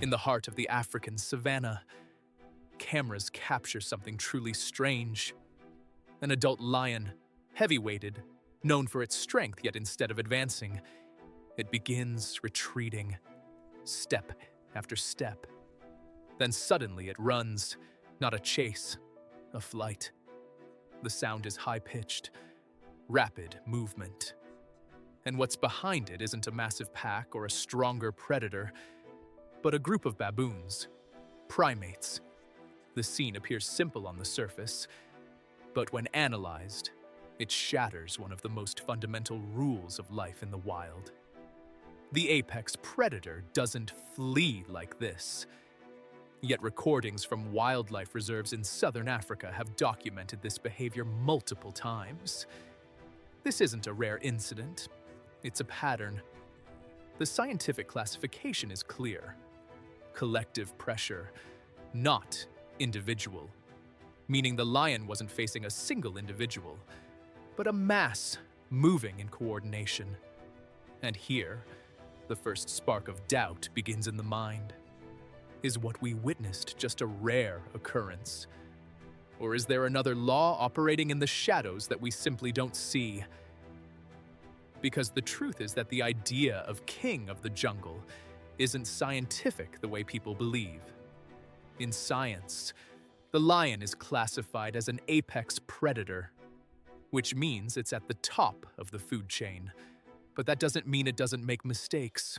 In the heart of the African savanna, cameras capture something truly strange. An adult lion, heavy-weighted, known for its strength, yet instead of advancing, it begins retreating, step after step. Then suddenly it runs, not a chase, a flight. The sound is high-pitched, rapid movement. And what's behind it isn't a massive pack or a stronger predator, but a group of baboons, primates. The scene appears simple on the surface, but when analyzed, it shatters one of the most fundamental rules of life in the wild. The apex predator doesn't flee like this. Yet recordings from wildlife reserves in southern Africa have documented this behavior multiple times. This isn't a rare incident, it's a pattern. The scientific classification is clear. Collective pressure, not individual. Meaning the lion wasn't facing a single individual, but a mass moving in coordination. And here, the first spark of doubt begins in the mind. Is what we witnessed just a rare occurrence? Or is there another law operating in the shadows that we simply don't see? Because the truth is that the idea of king of the jungle isn't scientific the way people believe. In science, the lion is classified as an apex predator, which means it's at the top of the food chain. But that doesn't mean it doesn't make mistakes,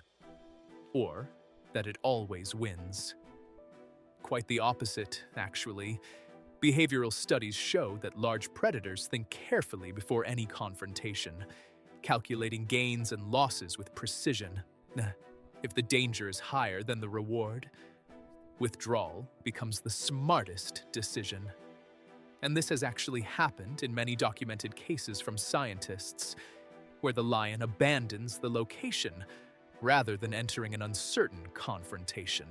or that it always wins. Quite the opposite, actually. Behavioral studies show that large predators think carefully before any confrontation, calculating gains and losses with precision. If the danger is higher than the reward, withdrawal becomes the smartest decision. And this has actually happened in many documented cases from scientists, where the lion abandons the location rather than entering an uncertain confrontation.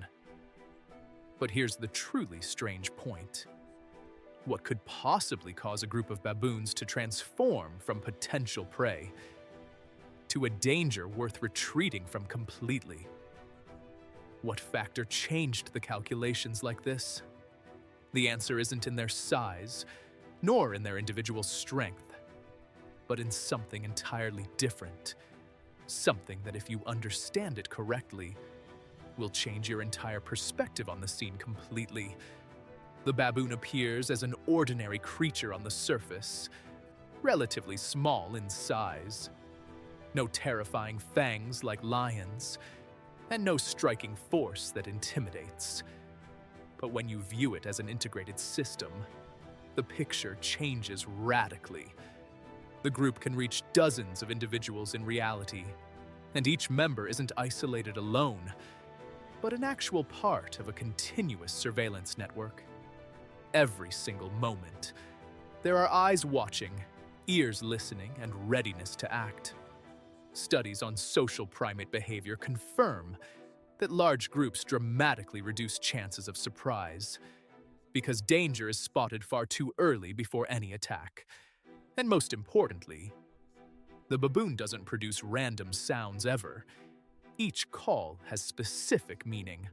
But here's the truly strange point. What could possibly cause a group of baboons to transform from potential prey to a danger worth retreating from completely? What factor changed the calculations like this? The answer isn't in their size, nor in their individual strength, but in something entirely different. Something that, if you understand it correctly, will change your entire perspective on the scene completely. The baboon appears as an ordinary creature on the surface, relatively small in size. No terrifying fangs like lions, and no striking force that intimidates. But when you view it as an integrated system, the picture changes radically. The group can reach dozens of individuals in reality, and each member isn't isolated alone, but an actual part of a continuous surveillance network. Every single moment, there are eyes watching, ears listening, and readiness to act. Studies on social primate behavior confirm that large groups dramatically reduce chances of surprise, because danger is spotted far too early before any attack. And most importantly, the baboon doesn't produce random sounds ever. Each call has specific meaning.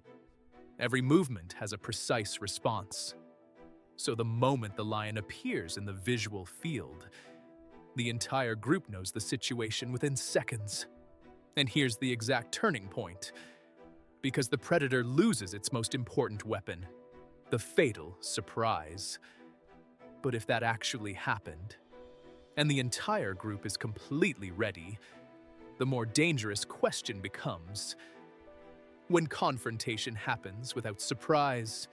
Every movement has a precise response. So the moment the lion appears in the visual field, the entire group knows the situation within seconds. And here's the exact turning point. Because the predator loses its most important weapon, the fatal surprise. But if that actually happened, and the entire group is completely ready, the more dangerous question becomes, when confrontation happens without surprise,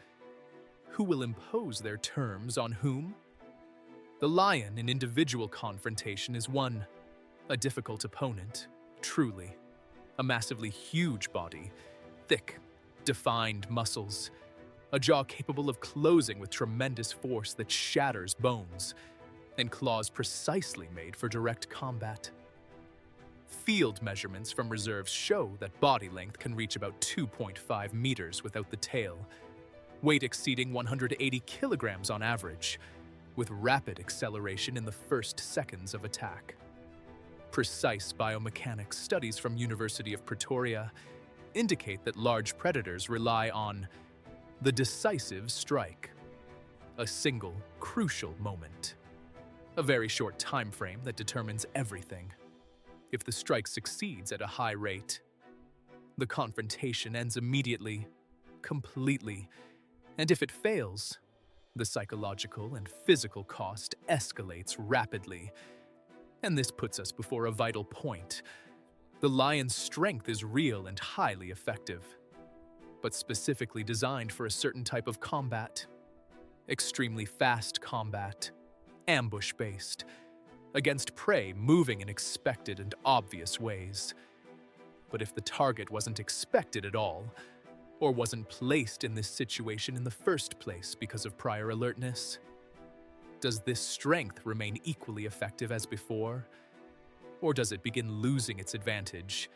who will impose their terms on whom? The lion in individual confrontation is one, a difficult opponent, truly. A massively huge body, thick, defined muscles, a jaw capable of closing with tremendous force that shatters bones, and claws precisely made for direct combat. Field measurements from reserves show that body length can reach about 2.5 meters without the tail, weight exceeding 180 kilograms on average, with rapid acceleration in the first seconds of attack. Precise biomechanics studies from University of Pretoria indicate that large predators rely on the decisive strike, a single, crucial moment, a very short time frame that determines everything. If the strike succeeds at a high rate, the confrontation ends immediately, completely, and if it fails, the psychological and physical cost escalates rapidly. And this puts us before a vital point. The lion's strength is real and highly effective, but specifically designed for a certain type of combat. Extremely fast combat, ambush-based, against prey moving in expected and obvious ways. But if the target wasn't expected at all, or wasn't placed in this situation in the first place because of prior alertness, does this strength remain equally effective as before, or does it begin losing its advantage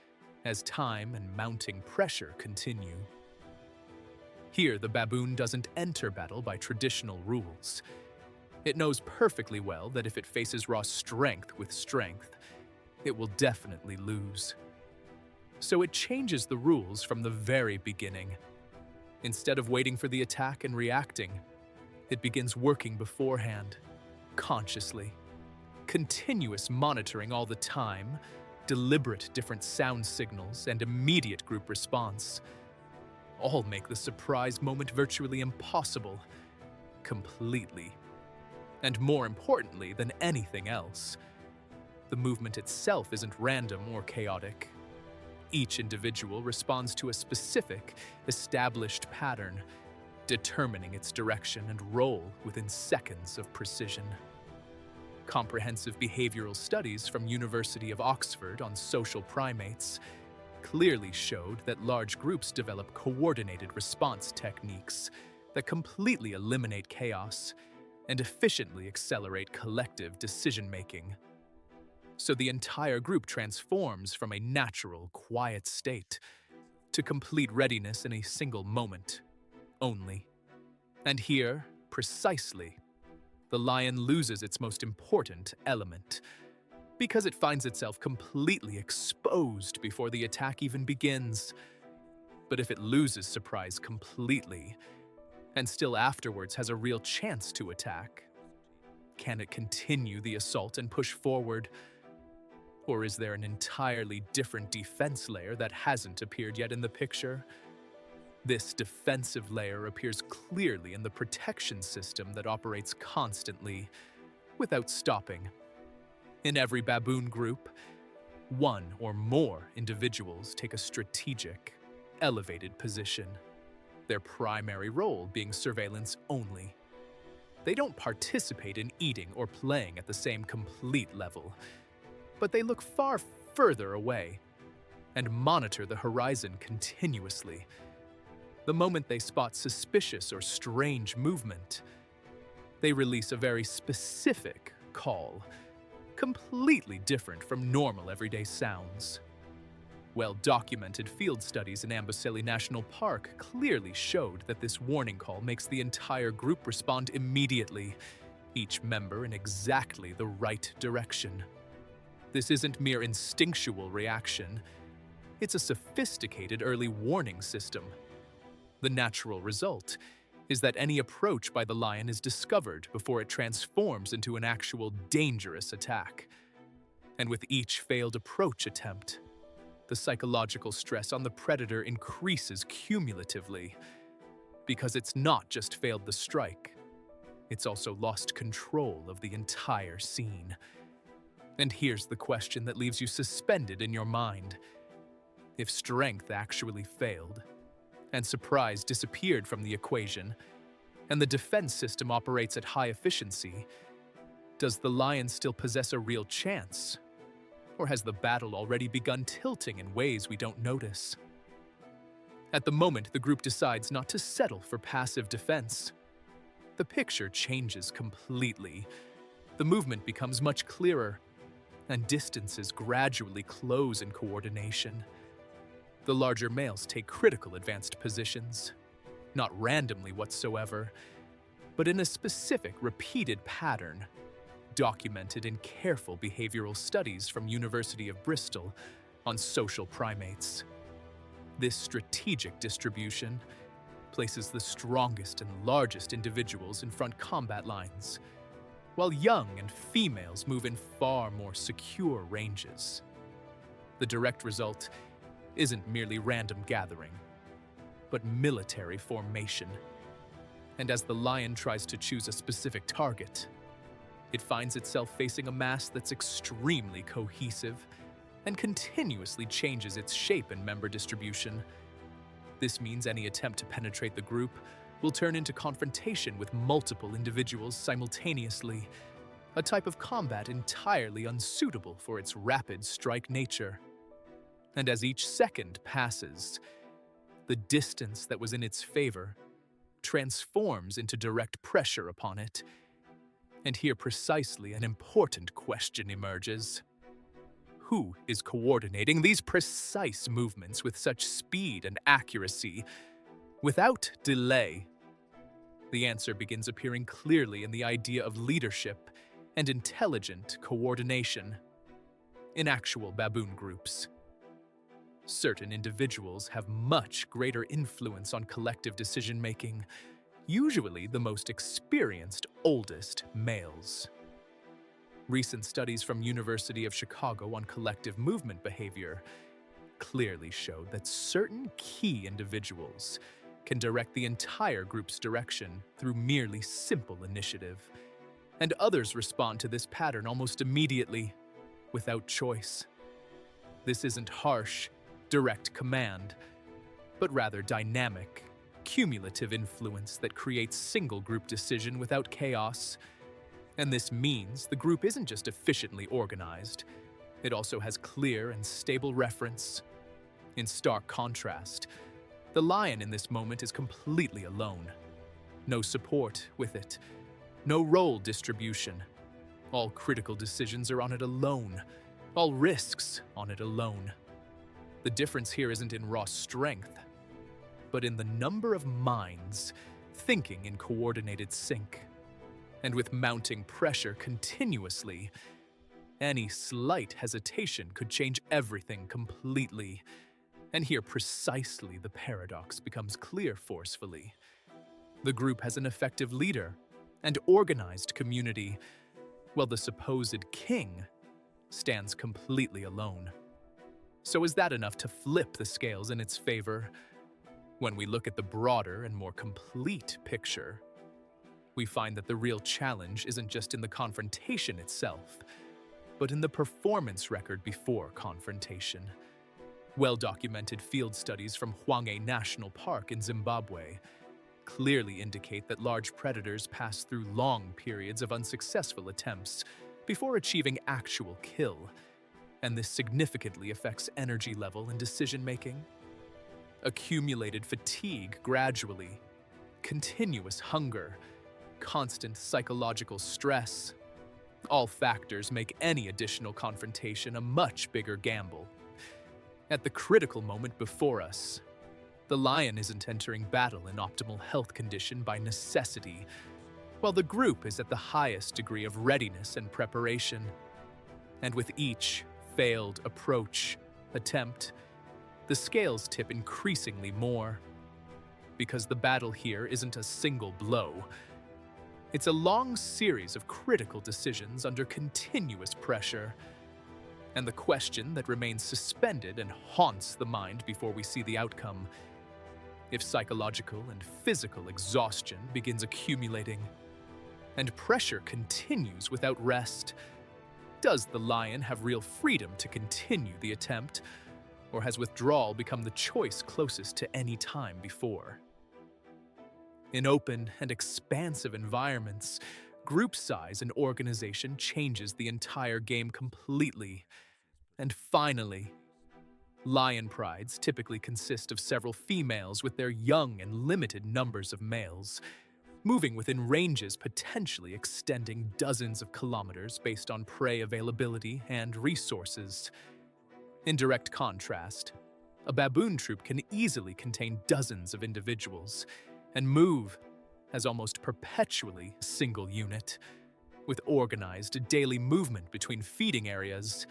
as time and mounting pressure continue? Here, the baboon doesn't enter battle by traditional rules. It knows perfectly well that if it faces raw strength with strength, it will definitely lose. So it changes the rules from the very beginning. Instead of waiting for the attack and reacting, it begins working beforehand, consciously. Continuous monitoring all the time, deliberate different sound signals, and immediate group response. All make the surprise moment virtually impossible. Completely. And more importantly than anything else, the movement itself isn't random or chaotic. Each individual responds to a specific, established pattern, determining its direction and role within seconds of precision. Comprehensive behavioral studies from University of Oxford on social primates clearly showed that large groups develop coordinated response techniques that completely eliminate chaos and efficiently accelerate collective decision-making. So the entire group transforms from a natural, quiet state to complete readiness in a single moment only. And here, precisely, the lion loses its most important element, because it finds itself completely exposed before the attack even begins. But if it loses surprise completely, and still afterwards has a real chance to attack, can it continue the assault and push forward? Or is there an entirely different defense layer that hasn't appeared yet in the picture? This defensive layer appears clearly in the protection system that operates constantly, without stopping. In every baboon group, one or more individuals take a strategic, elevated position, their primary role being surveillance only. They don't participate in eating or playing at the same complete level, but they look far further away and monitor the horizon continuously. The moment they spot suspicious or strange movement, they release a very specific call, completely different from normal everyday sounds. Well-documented field studies in Amboseli National Park clearly showed that this warning call makes the entire group respond immediately, each member in exactly the right direction. This isn't mere instinctual reaction. It's a sophisticated early warning system. The natural result is that any approach by the lion is discovered before it transforms into an actual dangerous attack. And with each failed approach attempt, the psychological stress on the predator increases cumulatively, because it's not just failed the strike, it's also lost control of the entire scene. And here's the question that leaves you suspended in your mind. If strength actually failed, and surprise disappeared from the equation, and the defense system operates at high efficiency, does the lion still possess a real chance? Or has the battle already begun tilting in ways we don't notice? At the moment, the group decides not to settle for passive defense. The picture changes completely. The movement becomes much clearer, and distances gradually close in coordination. The larger males take critical advanced positions, not randomly whatsoever, but in a specific repeated pattern, documented in careful behavioral studies from University of Bristol on social primates. This strategic distribution places the strongest and largest individuals in front combat lines, while young and females move in far more secure ranges. The direct result isn't merely random gathering, but military formation. And as the lion tries to choose a specific target, it finds itself facing a mass that's extremely cohesive and continuously changes its shape and member distribution. This means any attempt to penetrate the group will turn into confrontation with multiple individuals simultaneously, a type of combat entirely unsuitable for its rapid strike nature. And as each second passes, the distance that was in its favor transforms into direct pressure upon it. And here precisely an important question emerges. Who is coordinating these precise movements with such speed and accuracy, without delay? The answer begins appearing clearly in the idea of leadership and intelligent coordination. In actual baboon groups, certain individuals have much greater influence on collective decision-making, usually the most experienced, oldest males. Recent studies from University of Chicago on collective movement behavior clearly showed that certain key individuals can direct the entire group's direction through merely simple initiative, and others respond to this pattern almost immediately, without choice. This isn't harsh, direct command, but rather dynamic, cumulative influence that creates single-group decision without chaos. And this means the group isn't just efficiently organized, it also has clear and stable reference. In stark contrast, the lion in this moment is completely alone. No support with it, no role distribution. All critical decisions are on it alone, all risks on it alone. The difference here isn't in raw strength, but in the number of minds thinking in coordinated sync. And with mounting pressure continuously, any slight hesitation could change everything completely. And here precisely the paradox becomes clear forcefully. The group has an effective leader and organized community, while the supposed king stands completely alone. So is that enough to flip the scales in its favor? When we look at the broader and more complete picture, we find that the real challenge isn't just in the confrontation itself, but in the performance record before confrontation. Well-documented field studies from Hwange National Park in Zimbabwe clearly indicate that large predators pass through long periods of unsuccessful attempts before achieving actual kill, and this significantly affects energy level and decision-making. Accumulated fatigue gradually, continuous hunger, constant psychological stress. All factors make any additional confrontation a much bigger gamble. At the critical moment before us, the lion isn't entering battle in optimal health condition by necessity, while the group is at the highest degree of readiness and preparation. And with each failed attempt, the scales tip increasingly more. Because the battle here isn't a single blow. It's a long series of critical decisions under continuous pressure. And the question that remains suspended and haunts the mind before we see the outcome: if psychological and physical exhaustion begins accumulating, and pressure continues without rest, does the lion have real freedom to continue the attempt, or has withdrawal become the choice closest to any time before? In open and expansive environments, group size and organization changes the entire game completely. And finally, lion prides typically consist of several females with their young and limited numbers of males, moving within ranges potentially extending dozens of kilometers based on prey availability and resources. In direct contrast, a baboon troop can easily contain dozens of individuals and move as almost perpetually a single unit, with organized daily movement between feeding areas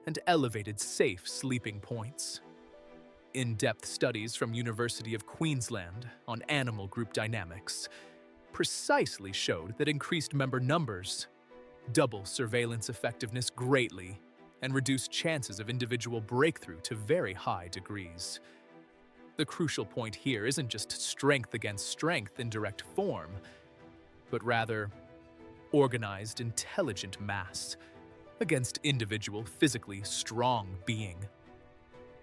and elevated safe sleeping points. In-depth studies from University of Queensland on animal group dynamics precisely showed that increased member numbers double surveillance effectiveness greatly and reduce chances of individual breakthrough to very high degrees. The crucial point here isn't just strength against strength in direct form, but rather organized, intelligent mass against individual, physically strong being.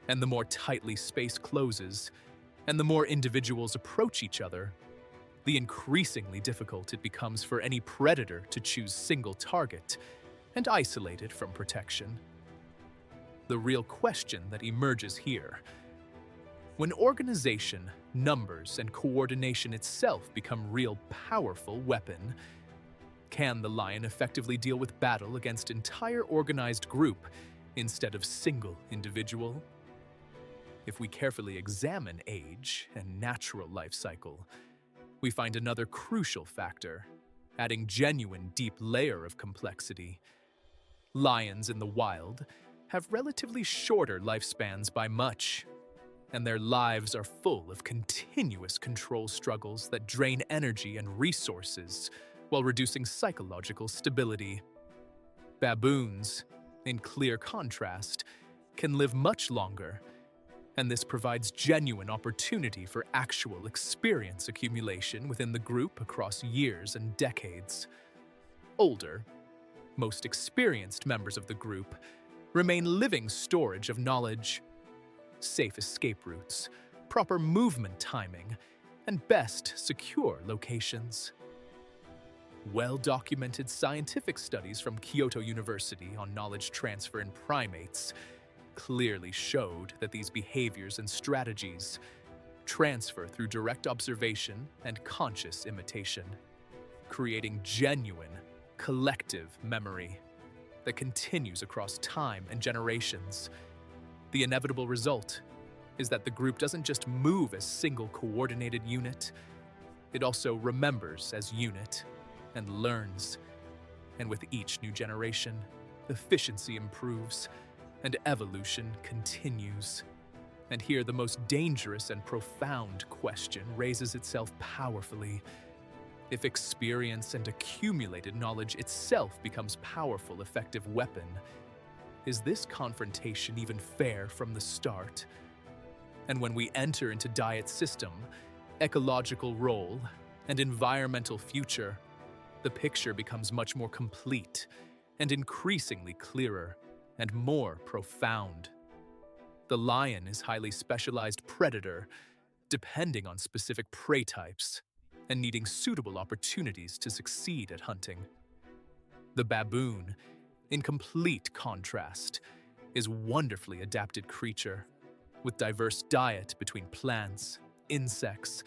And the more tightly space closes, and the more individuals approach each other, the increasingly difficult it becomes for any predator to choose single target and isolate it from protection. The real question that emerges here: when organization, numbers, and coordination itself become real powerful weapon, can the lion effectively deal with battle against entire organized group instead of single individual? If we carefully examine age and natural life cycle, we find another crucial factor, adding genuine deep layer of complexity. Lions in the wild have relatively shorter lifespans by much, and their lives are full of continuous control struggles that drain energy and resources while reducing psychological stability. Baboons, in clear contrast, can live much longer, and this provides genuine opportunity for actual experience accumulation within the group across years and decades. Older, most experienced members of the group remain living storage of knowledge, safe escape routes, proper movement timing, and best secure locations. Well-documented scientific studies from Kyoto University on knowledge transfer in primates clearly showed that these behaviors and strategies transfer through direct observation and conscious imitation, creating genuine, collective memory that continues across time and generations. The inevitable result is that the group doesn't just move as single coordinated unit, it also remembers as unit and learns. And with each new generation, efficiency improves and evolution continues. And here the most dangerous and profound question raises itself powerfully. If experience and accumulated knowledge itself becomes powerful, effective weapon, is this confrontation even fair from the start? And when we enter into diet system, ecological role, and environmental future, the picture becomes much more complete and increasingly clearer and more profound. The lion is highly specialized predator, depending on specific prey types and needing suitable opportunities to succeed at hunting. The baboon, in complete contrast, is wonderfully adapted creature with diverse diet between plants, insects,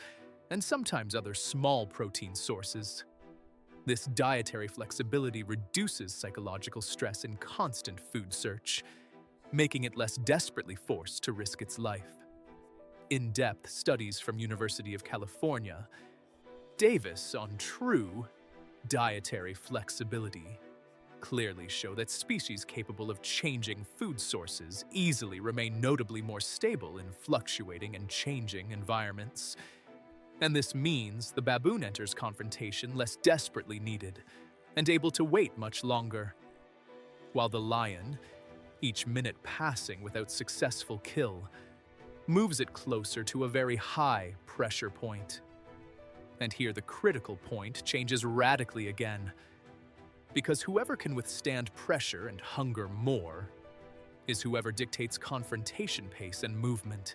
and sometimes other small protein sources. This dietary flexibility reduces psychological stress in constant food search, making it less desperately forced to risk its life. In-depth studies from University of California, Davis on true dietary flexibility, clearly show that species capable of changing food sources easily remain notably more stable in fluctuating and changing environments. And this means the baboon enters confrontation less desperately needed and able to wait much longer, while the lion, each minute passing without successful kill, moves it closer to a very high pressure point. And here the critical point changes radically again, because whoever can withstand pressure and hunger more is whoever dictates confrontation pace and movement.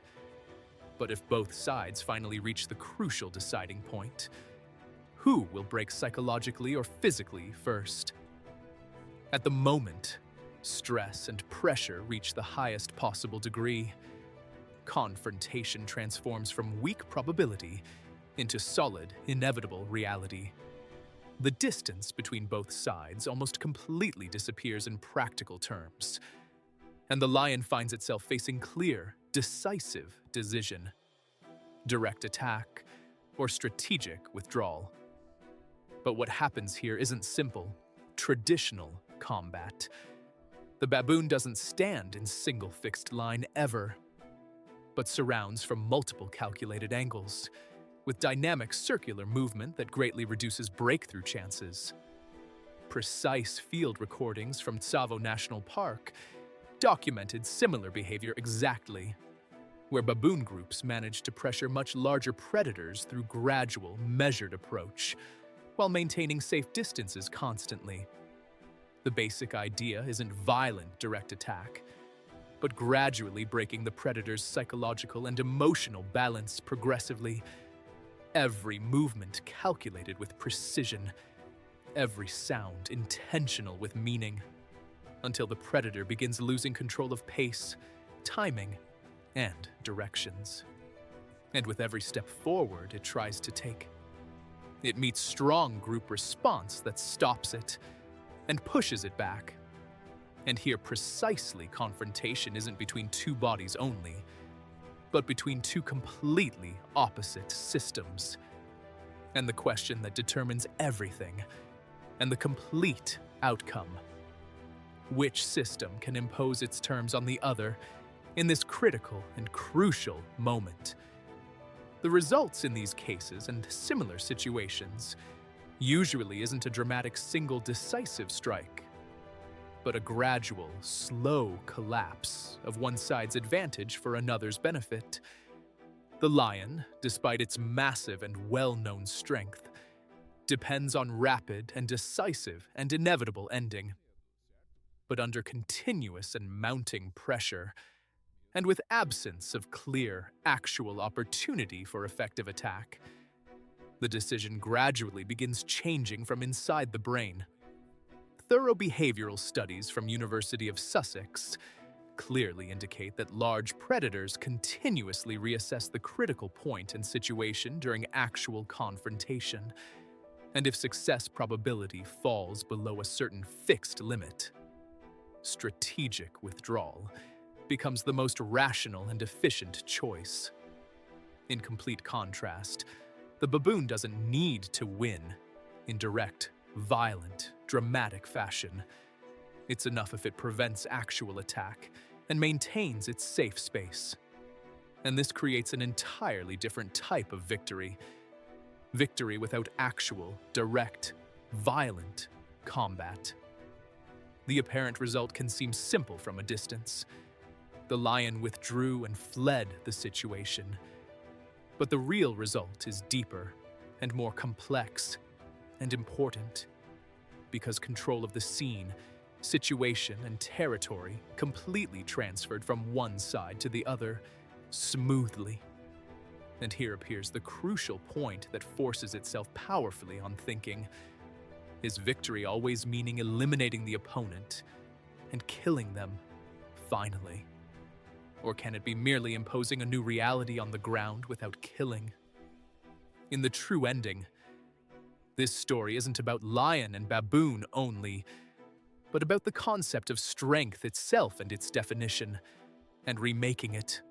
But if both sides finally reach the crucial deciding point, who will break psychologically or physically first? At the moment, stress and pressure reach the highest possible degree. Confrontation transforms from weak probability into solid, inevitable reality. The distance between both sides almost completely disappears in practical terms, and the lion finds itself facing clear, decisive decision: direct attack or strategic withdrawal. But what happens here isn't simple, traditional combat. The baboon doesn't stand in single fixed line ever, but surrounds from multiple calculated angles, with dynamic circular movement that greatly reduces breakthrough chances. Precise field recordings from Tsavo National Park documented similar behavior exactly, where baboon groups managed to pressure much larger predators through gradual, measured approach, while maintaining safe distances constantly. The basic idea isn't violent direct attack, but gradually breaking the predator's psychological and emotional balance progressively. Every movement calculated with precision, every sound intentional with meaning, until the predator begins losing control of pace, timing, and directions. And with every step forward it tries to take, it meets strong group response that stops it and pushes it back. And here precisely confrontation isn't between two bodies only, but between two completely opposite systems. And the question that determines everything, and the complete outcome. Which system can impose its terms on the other in this critical and crucial moment? The results in these cases and similar situations usually isn't a dramatic single decisive strike, but a gradual, slow collapse of one side's advantage for another's benefit. The lion, despite its massive and well-known strength, depends on rapid and decisive and inevitable ending. But under continuous and mounting pressure, and with absence of clear, actual opportunity for effective attack, the decision gradually begins changing from inside the brain. Thorough behavioral studies from University of Sussex clearly indicate that large predators continuously reassess the critical point and situation during actual confrontation, and if success probability falls below a certain fixed limit, strategic withdrawal becomes the most rational and efficient choice. In complete contrast, the baboon doesn't need to win in direct, violent, dramatic fashion. It's enough if it prevents actual attack and maintains its safe space. And this creates an entirely different type of victory. Victory without actual, direct, violent combat. The apparent result can seem simple from a distance. The lion withdrew and fled the situation. But the real result is deeper and more complex and important, because control of the scene, situation, and territory completely transferred from one side to the other smoothly. And here appears the crucial point that forces itself powerfully on thinking. Is victory always meaning eliminating the opponent and killing them, finally? Or can it be merely imposing a new reality on the ground without killing? In the true ending, this story isn't about lion and baboon only, but about the concept of strength itself and its definition, and remaking it.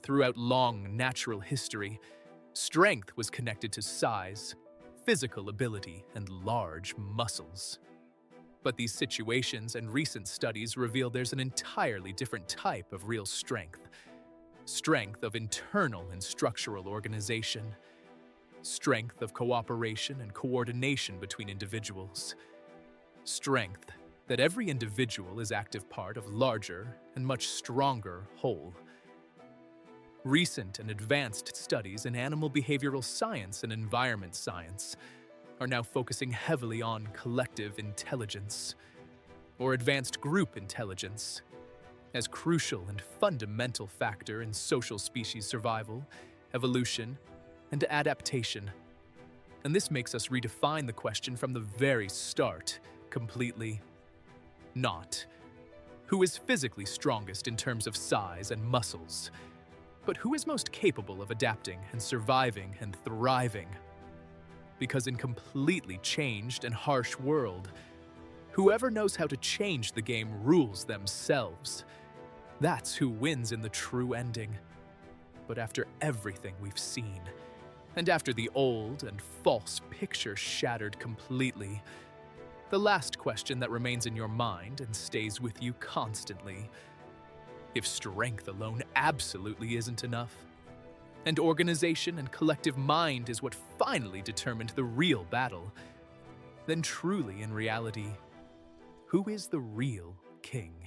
Throughout long natural history, strength was connected to size, physical ability, and large muscles. But these situations and recent studies reveal there's an entirely different type of real strength. Strength of internal and structural organization. Strength of cooperation and coordination between individuals. Strength that every individual is active part of larger and much stronger whole. Recent and advanced studies in animal behavioral science and environment science are now focusing heavily on collective intelligence, or advanced group intelligence, as crucial and fundamental factor in social species survival, evolution, and adaptation. And this makes us redefine the question from the very start, completely. Not who is physically strongest in terms of size and muscles, but who is most capable of adapting and surviving and thriving. Because in completely changed and harsh world, whoever knows how to change the game rules themselves. That's who wins in the true ending. But after everything we've seen, and after the old and false picture shattered completely, the last question that remains in your mind and stays with you constantly if strength alone absolutely isn't enough, and organization and collective mind is what finally determined the real battle, then truly in reality, who is the real king?